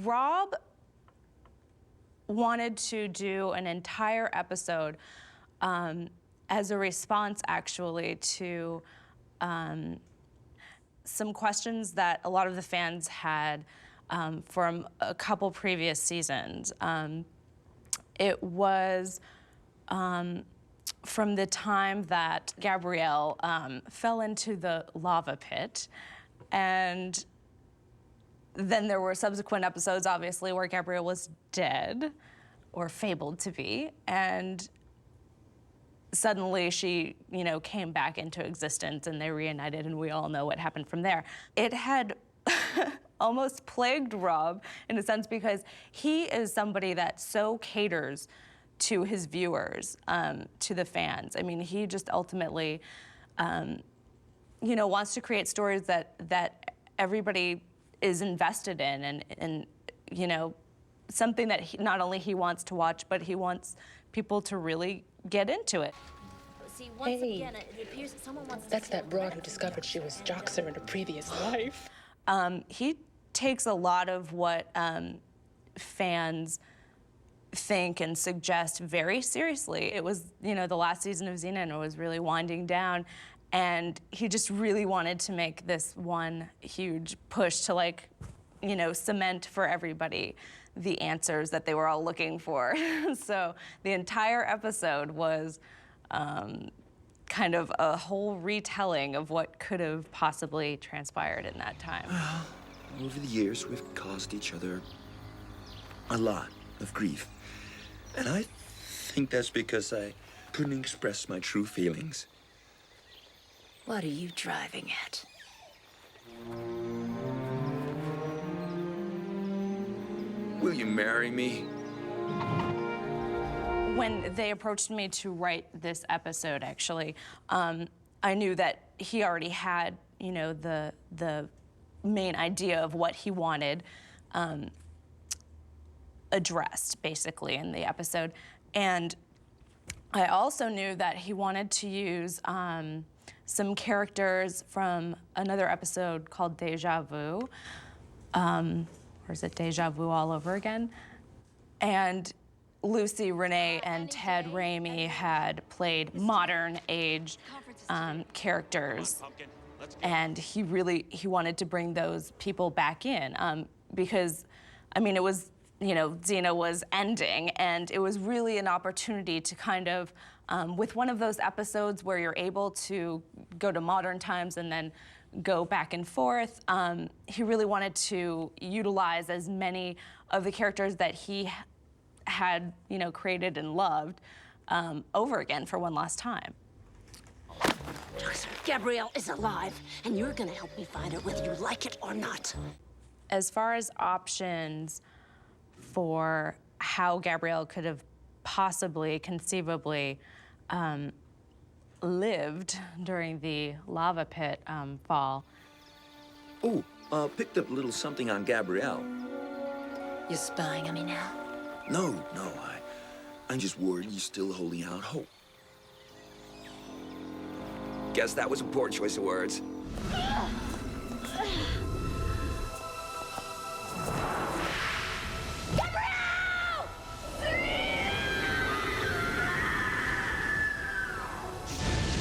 Rob wanted to do an entire episode as a response, actually, to some questions that a lot of the fans had from a couple previous seasons. It was from the time that Gabrielle fell into the lava pit, and then there were subsequent episodes, obviously, where Gabrielle was dead, or fabled to be, and suddenly she, you know, came back into existence and they reunited, and we all know what happened from there. It had almost plagued Rob in a sense, because he is somebody that so caters to his viewers, to the fans. I mean, he just ultimately, you know, wants to create stories that everybody is invested in, and you know, something that not only he wants to watch, but he wants people to really get into it. See, once again, it appears that someone wants That's that broad who discovered she was Joxer in a previous life. He takes a lot of what fans think and suggest very seriously. It was, you know, the last season of Xena, and it was really winding down, and he just really wanted to make this one huge push to, like, you know, cement for everybody the answers that they were all looking for. So the entire episode was kind of a whole retelling of what could have possibly transpired in that time. Over the years, we've caused each other a lot of grief. And I think that's because I couldn't express my true feelings. What are you driving at? Will you marry me? When they approached me to write this episode, actually, I knew that he already had, you know, the main idea of what he wanted addressed, basically, in the episode. And I also knew that he wanted to use some characters from another episode called Deja Vu. Or is it Deja Vu all over again? And Lucy, Renee, and Ted Raimi had played modern age characters. And he wanted to bring those people back in because, I mean, it was, you know, Xena was ending, and it was really an opportunity to kind of, with one of those episodes where you're able to go to modern times and then go back and forth, he really wanted to utilize as many of the characters that he had, you know, created and loved over again for one last time. Gabrielle is alive, and you're gonna help me find her whether you like it or not. As far as options for how Gabrielle could have possibly, conceivably, lived during the lava pit fall. Oh, picked up a little something on Gabrielle. You're spying on me now? No, I'm just worried you're still holding out hope. Guess that was a poor choice of words.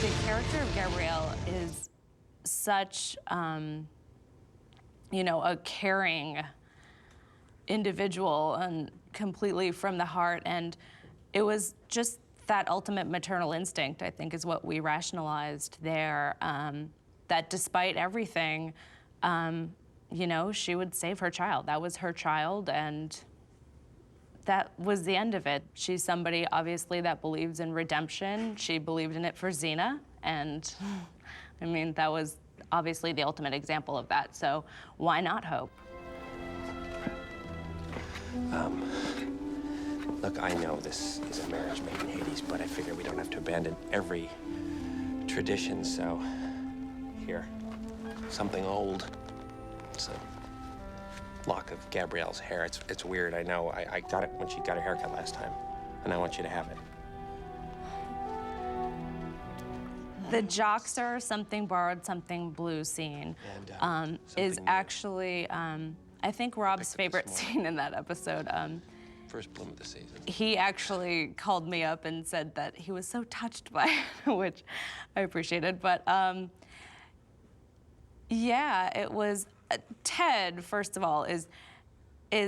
The character of Gabrielle is such, you know, a caring individual and completely from the heart. And it was just that ultimate maternal instinct, I think, is what we rationalized there, that despite everything, you know, she would save her child. That was her child, and that was the end of it. She's somebody, obviously, that believes in redemption. She believed in it for Xena, and I mean, that was obviously the ultimate example of that, so why not hope? Look, I know this is a marriage made in Hades, but I figure we don't have to abandon every tradition, so here, something old. It's a lock of Gabrielle's hair. It's weird, I know. I got it when she got her haircut last time, and I want you to have it. The Joxer Something Borrowed, Something Blue scene And, is something new. actually I think Rob's favorite scene in that episode, First bloom of the season. he actually called me up and said that he was so touched by it, which I appreciated. But yeah, it was, Ted, first of all, is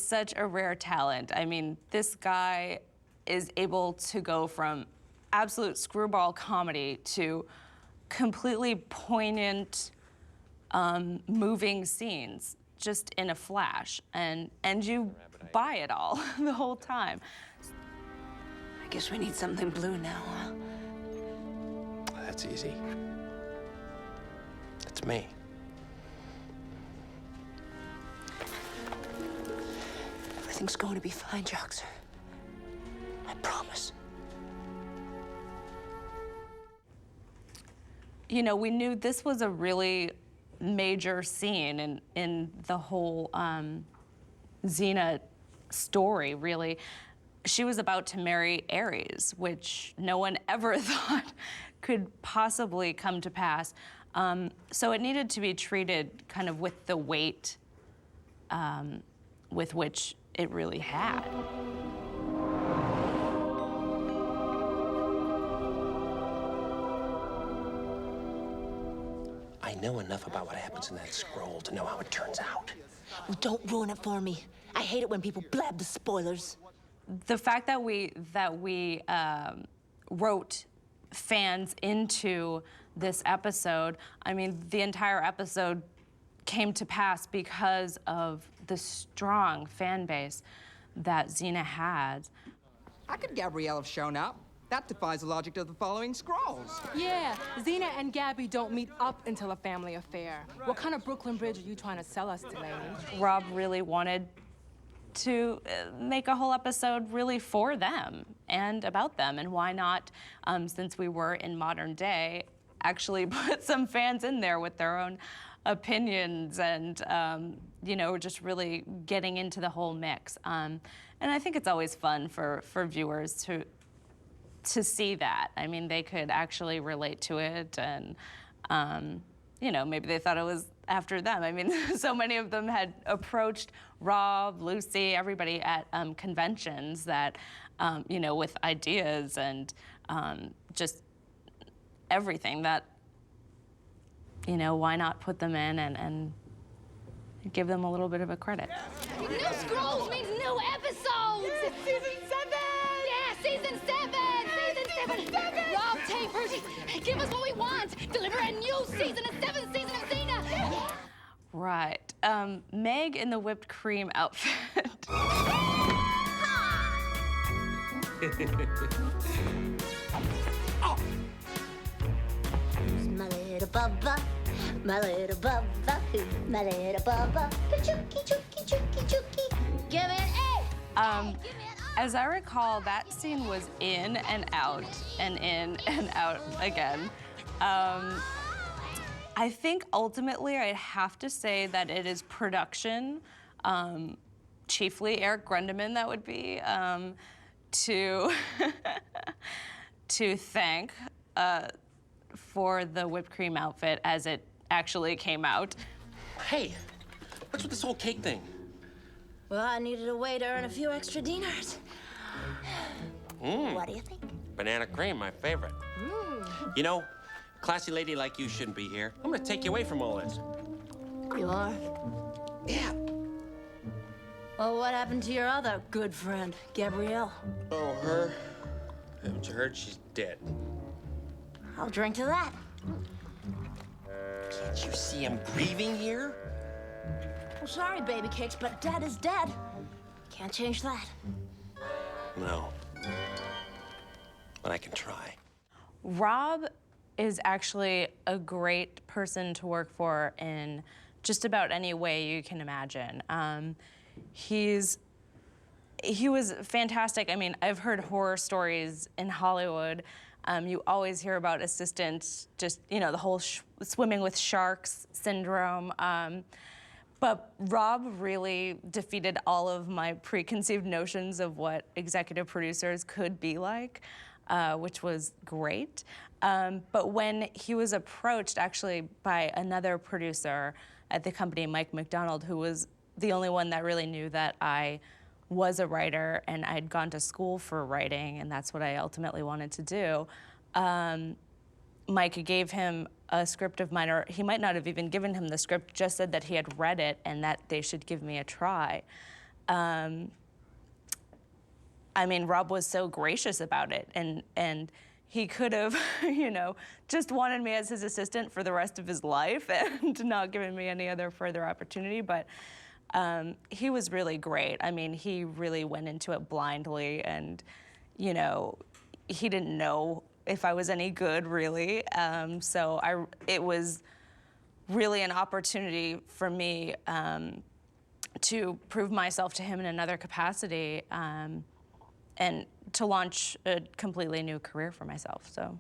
such a rare talent. I mean, this guy is able to go from absolute screwball comedy to completely poignant, moving scenes just in a flash, and you buy it all the whole time. I guess we need something blue now, huh? That's easy. It's me. Everything's going to be fine, Joxer. I promise. You know, we knew this was a really major scene in the whole Xena story, really. She was about to marry Ares, which no one ever thought could possibly come to pass. So it needed to be treated kind of with the weight with which it really had. I know enough about what happens in that scroll to know how it turns out. Well, don't ruin it for me. I hate it when people blab the spoilers. The fact that we wrote fans into this episode, I mean, the entire episode came to pass because of the strong fan base that Xena has. How could Gabrielle have shown up? That defies the logic of the following scrolls. Yeah, Xena and Gabby don't meet up until a family affair. What kind of Brooklyn Bridge are you trying to sell us today? Rob really wanted to make a whole episode really for them and about them, and why not, since we were in modern day, actually put some fans in there with their own opinions and, you know, just really getting into the whole mix. And I think it's always fun for viewers to see that. I mean, they could actually relate to it, and you know, maybe they thought it was after them. I mean, so many of them had approached Rob, Lucy, everybody at conventions that, you know, with ideas and just everything that, you know, why not put them in and give them a little bit of a credit. New scrolls means new episodes! It's season 7! Yeah, season 7! Season 7! Rob Tapers, give us what we want! Deliver a new season, a 7th season of Xena! Right. Meg in the whipped cream outfit. My little Bubba, my little Bubba, my little Bubba. Chooky, chooky, chooky, chooky. Give me an A! As I recall, that scene was in and out again. I think ultimately I'd have to say that it is production, chiefly Eric Grundeman that would be, to thank for the whipped cream outfit as it actually came out. Hey, what's with this whole cake thing? Well, I needed a way to earn a few extra dinars. What do you think? Banana cream, my favorite. You know, classy lady like you shouldn't be here. I'm gonna take you away from all this. You are? Yeah. Well, what happened to your other good friend, Gabrielle? Oh, her? Haven't you heard? She's dead. I'll drink to that. Can't you see I'm grieving here? Well, sorry, baby cakes, but dead is dead. Can't change that. No. But I can try. Rob is actually a great person to work for in just about any way you can imagine. He was fantastic. I mean, I've heard horror stories in Hollywood. You always hear about assistants, just, you know, the whole swimming with sharks syndrome. But Rob really defeated all of my preconceived notions of what executive producers could be like, which was great. But when he was approached actually by another producer at the company, Mike McDonald, who was the only one that really knew that I was a writer and I'd gone to school for writing, and that's what I ultimately wanted to do. Mike gave him a script of mine, or he might not have even given him the script, just said that he had read it and that they should give me a try. I mean, Rob was so gracious about it, and he could have, you know, just wanted me as his assistant for the rest of his life and not given me any other further opportunity, but he was really great. I mean, he really went into it blindly, and, you know, he didn't know if I was any good, really. So it was really an opportunity for me to prove myself to him in another capacity, and to launch a completely new career for myself, so.